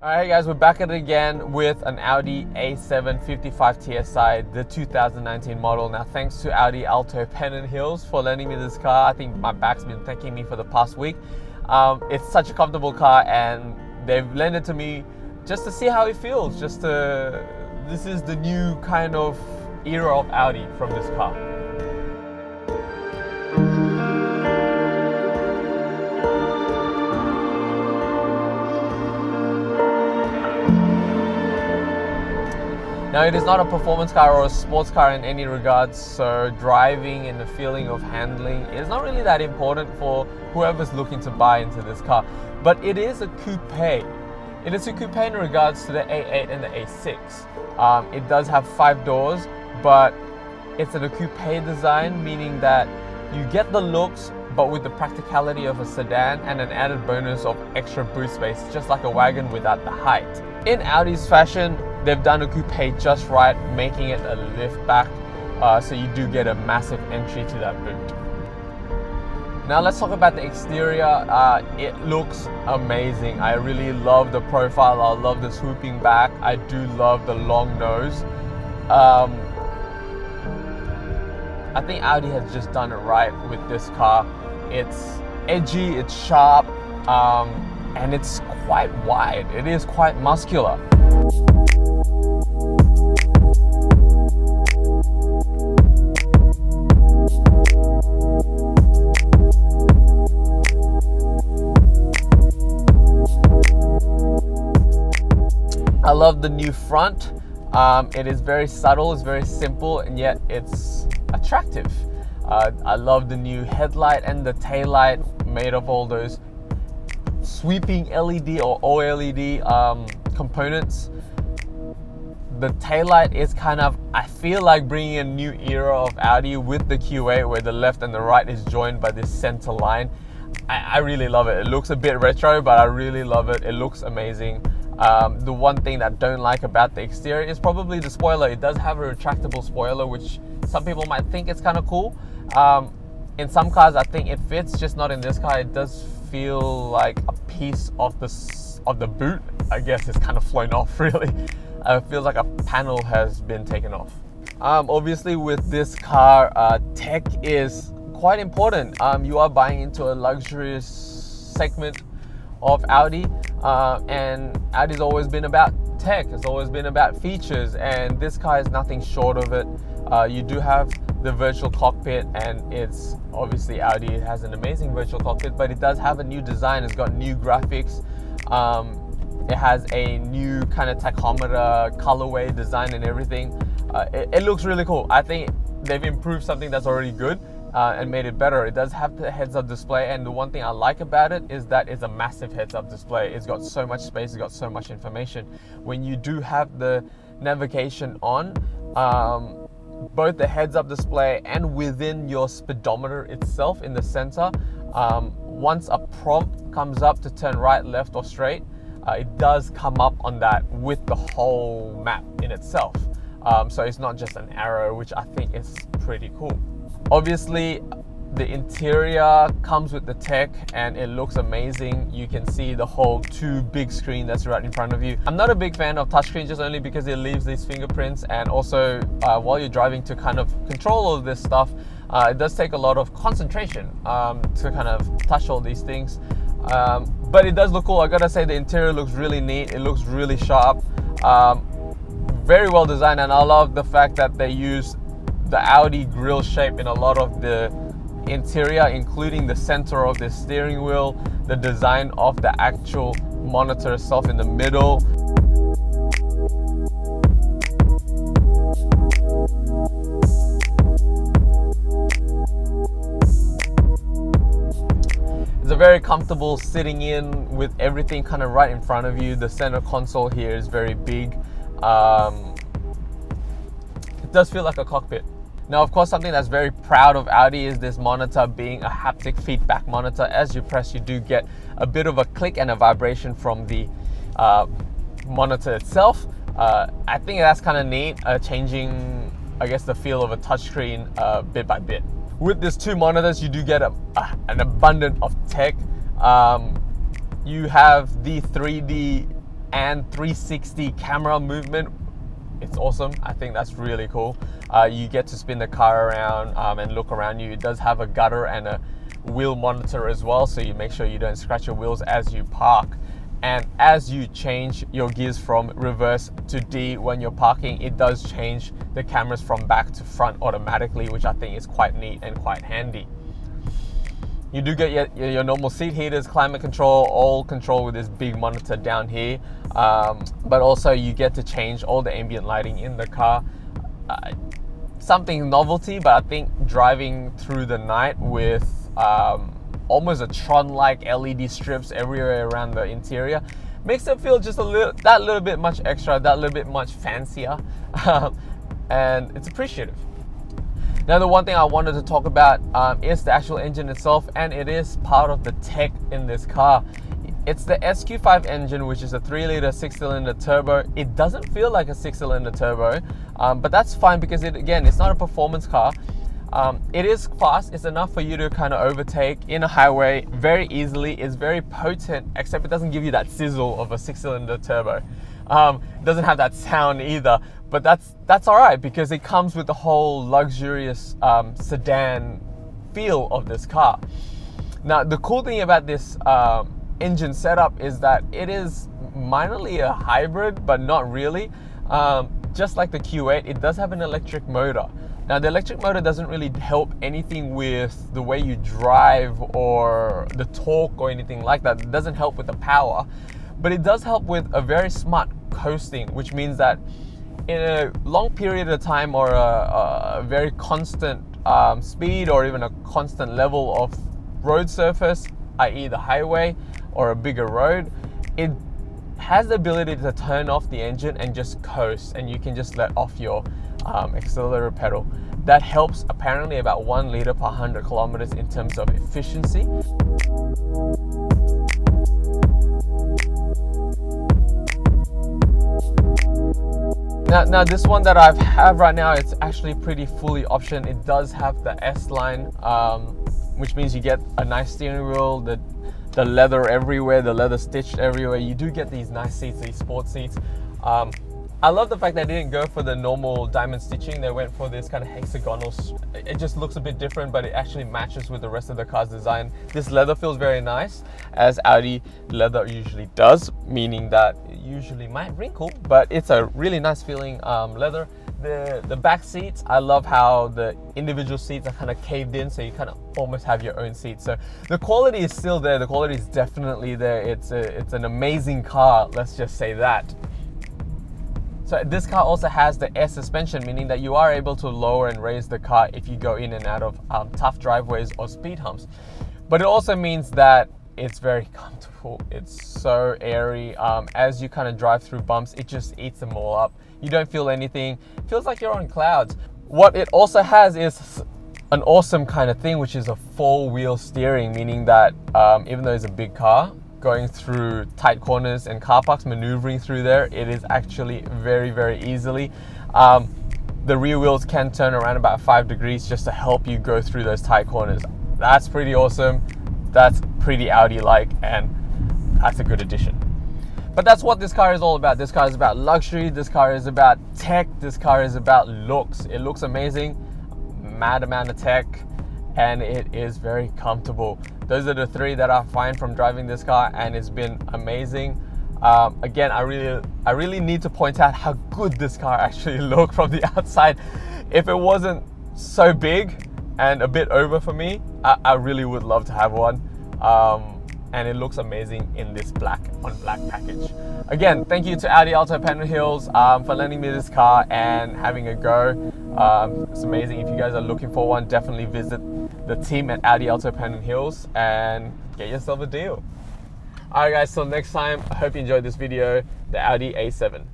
Alright guys, we're back at it again with an Audi A7 55 TSI, the 2019 model. Now thanks to Audi Alto Pennant Hills for lending me this car. I think my back's been thanking me for the past week. It's such a comfortable car and they've lent it to me just to see how it feels. This is the new kind of era of Audi from this car. Now it is not a performance car or a sports car in any regards, so driving and the feeling of handling is not really that important for whoever's looking to buy into this car. But it is a coupe. It is a coupe in regards to the A8 and the A6. It does have 5 doors, but it's a coupe design, meaning that you get the looks but with the practicality of a sedan and an added bonus of extra boot space, just like a wagon without the height. In Audi's fashion, they've done a coupe just right, making it a liftback, so you do get a massive entry to that boot. Now let's talk about the exterior. It looks amazing. I really love the profile. I love the swooping back. I do love the long nose. I think Audi has just done it right with this car. It's edgy, it's sharp, and it's quite wide. It is quite muscular. I love the new front. It is very subtle, it's very simple, and yet it's attractive. I love the new headlight and the taillight made of all those sweeping LED or OLED components. The taillight is kind of, I feel like bringing a new era of Audi with the Q8, where the left and the right is joined by this center line. I really love it. It looks a bit retro, but I really love it. It looks amazing. The one thing that I don't like about the exterior is probably the spoiler. It does have a retractable spoiler, which some people might think it's kind of cool. In some cars, I think it fits, just not in this car. It does feel like a piece of the boot, I guess, is kind of flown off, really. It feels like a panel has been taken off. Obviously, with this car, tech is quite important. You are buying into a luxurious segment of Audi, and Audi's always been about tech. It's always been about features, and this car is nothing short of it. You do have the virtual cockpit, and it's obviously Audi. It has an amazing virtual cockpit, but it does have a new design. It's got new graphics. It has a new kind of tachometer colorway design and everything. It looks really cool. I think they've improved something that's already good and made it better. It does have the heads-up display, and the one thing I like about it is that it's a massive heads-up display. It's got so much space, it's got so much information. When you do have the navigation on, both the heads-up display and within your speedometer itself in the center, once a prompt comes up to turn right, left, or straight, it does come up on that with the whole map in itself. So it's not just an arrow, which I think is pretty cool. Obviously, the interior comes with the tech and it looks amazing. You can see the whole 2 big screen that's right in front of you. I'm not a big fan of touchscreen, just only because it leaves these fingerprints, and also while you're driving, to kind of control all of this stuff, it does take a lot of concentration to kind of touch all these things. But it does look cool. I gotta say, the interior looks really neat. It looks really sharp. Very well designed, and I love the fact that they use the Audi grille shape in a lot of the interior, including the center of the steering wheel, the design of the actual monitor itself in the middle. It's a very comfortable sitting in with everything kind of right in front of you. The center console here is very big. It does feel like a cockpit. Now, of course, something that's very proud of Audi is this monitor being a haptic feedback monitor. As you press, you do get a bit of a click and a vibration from the monitor itself. I think that's kind of neat, changing, I guess, the feel of a touchscreen bit by bit. With these 2 monitors, you do get an abundance of tech. You have the 3D and 360 camera movement. It's awesome. I think that's really cool. You get to spin the car around and look around you. It does have a gutter and a wheel monitor as well, so you make sure you don't scratch your wheels as you park. And as you change your gears from reverse to D when you're parking, it does change the cameras from back to front automatically, which I think is quite neat and quite handy. You do get your normal seat heaters, climate control, all control with this big monitor down here. But also you get to change all the ambient lighting in the car. Something novelty, but I think driving through the night with almost a Tron-like LED strips everywhere around the interior makes it feel just that little bit much extra, that little bit much fancier, and it's appreciative. Now, the one thing I wanted to talk about is the actual engine itself, and it is part of the tech in this car. It's the SQ5 engine, which is a 3-liter 6-cylinder turbo. It doesn't feel like a 6-cylinder turbo, but that's fine because it's not a performance car. It is fast. It's enough for you to kind of overtake in a highway very easily. It's very potent, except it doesn't give you that sizzle of a 6-cylinder turbo. It doesn't have that sound either, but that's all right because it comes with the whole luxurious sedan feel of this car. Now, the cool thing about this engine setup is that it is minorly a hybrid, but not really. Just like the Q8, it does have an electric motor. Now, the electric motor doesn't really help anything with the way you drive or the torque or anything like that. It doesn't help with the power, but it does help with a very smart coasting, which means that in a long period of time or a very constant speed or even a constant level of road surface, i.e. the highway or a bigger road, it has the ability to turn off the engine and just coast, and you can just let off your accelerator pedal. That helps apparently about 1 liter per 100 kilometers in terms of efficiency. Now this one that I have right now, it's actually pretty fully optioned. It does have the S Line, which means you get a nice steering wheel, the leather everywhere, the leather stitched everywhere. You do get these nice seats, these sport seats. I love the fact they didn't go for the normal diamond stitching. They went for this kind of hexagonal. It just looks a bit different, but it actually matches with the rest of the car's design. This leather feels very nice, as Audi leather usually does, meaning that it usually might wrinkle, but it's a really nice feeling leather. The back seats, I love how the individual seats are kind of caved in, so you kind of almost have your own seat. So the quality is still there. The quality is definitely there. It's an amazing car, let's just say that. So this car also has the air suspension, meaning that you are able to lower and raise the car if you go in and out of tough driveways or speed humps. But it also means that it's very comfortable. It's so airy. As you kind of drive through bumps, it just eats them all up. You don't feel anything. It feels like you're on clouds. What it also has is an awesome kind of thing, which is a 4-wheel steering, meaning that even though it's a big car, going through tight corners and car parks, maneuvering through there, it is actually very, very easily. The rear wheels can turn around about 5 degrees just to help you go through those tight corners. That's pretty awesome. That's pretty Audi-like, and that's a good addition. But that's what this car is all about. This car is about luxury. This car is about tech. This car is about looks. It looks amazing, mad amount of tech, and it is very comfortable. Those are the 3 that I find from driving this car, and it's been amazing. Again, I really need to point out how good this car actually looked from the outside. If it wasn't so big and a bit over for me, I really would love to have one. And it looks amazing in this black on black package. Again, thank you to Audi Alto Pennant Hills for lending me this car and having a go. It's amazing. If you guys are looking for one, definitely visit the team at Audi Alto Pennant Hills and get yourself a deal. Alright guys, till next time, I hope you enjoyed this video, the Audi A7.